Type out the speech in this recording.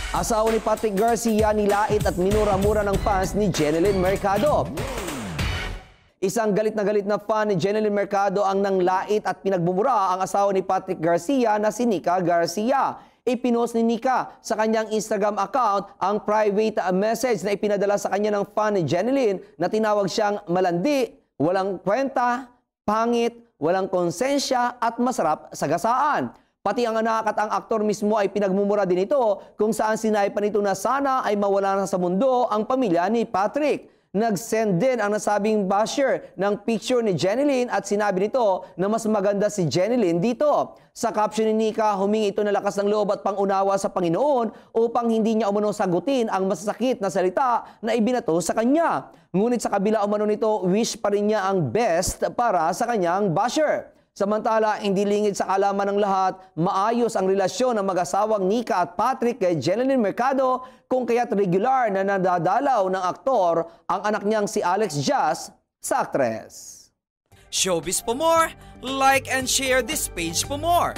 Asawa ni Patrick Garcia nilait at minura-mura ng fans ni Jeneline Mercado. Isang galit na fan ni Jeneline Mercado ang nanglait at pinagbumura ang asawa ni Patrick Garcia na si Nika Garcia. Ipinost ni Nika sa kanyang Instagram account ang private message na ipinadala sa kanya ng fan ni Jeneline na tinawag siyang malandi, walang kwenta, pangit, walang konsensya at masarap sa gasaan. Pati ang anak at ang aktor mismo ay pinagmumura din ito kung saan sinay pa nito na sana ay mawala na sa mundo ang pamilya ni Patrick. Nag-send din ang nasabing basher ng picture ni Jeneline at sinabi nito na mas maganda si Jeneline dito. Sa caption ni Nika, humingi ito ng lakas ng loob at pangunawa sa Panginoon upang hindi niya umano sagutin ang masasakit na salita na ibinato sa kanya. Ngunit sa kabila umano nito, wish pa rin niya ang best para sa kanyang basher. Samantala, hindi lingid sa kalaman ng lahat, maayos ang relasyon ng mag-asawang Nika at Patrick kay Jeneline Mercado kung kaya't regular na nadadalaw ng aktor ang anak niyang si Alex Jazz sa aktres. Showbiz for more! Like and share this page for more!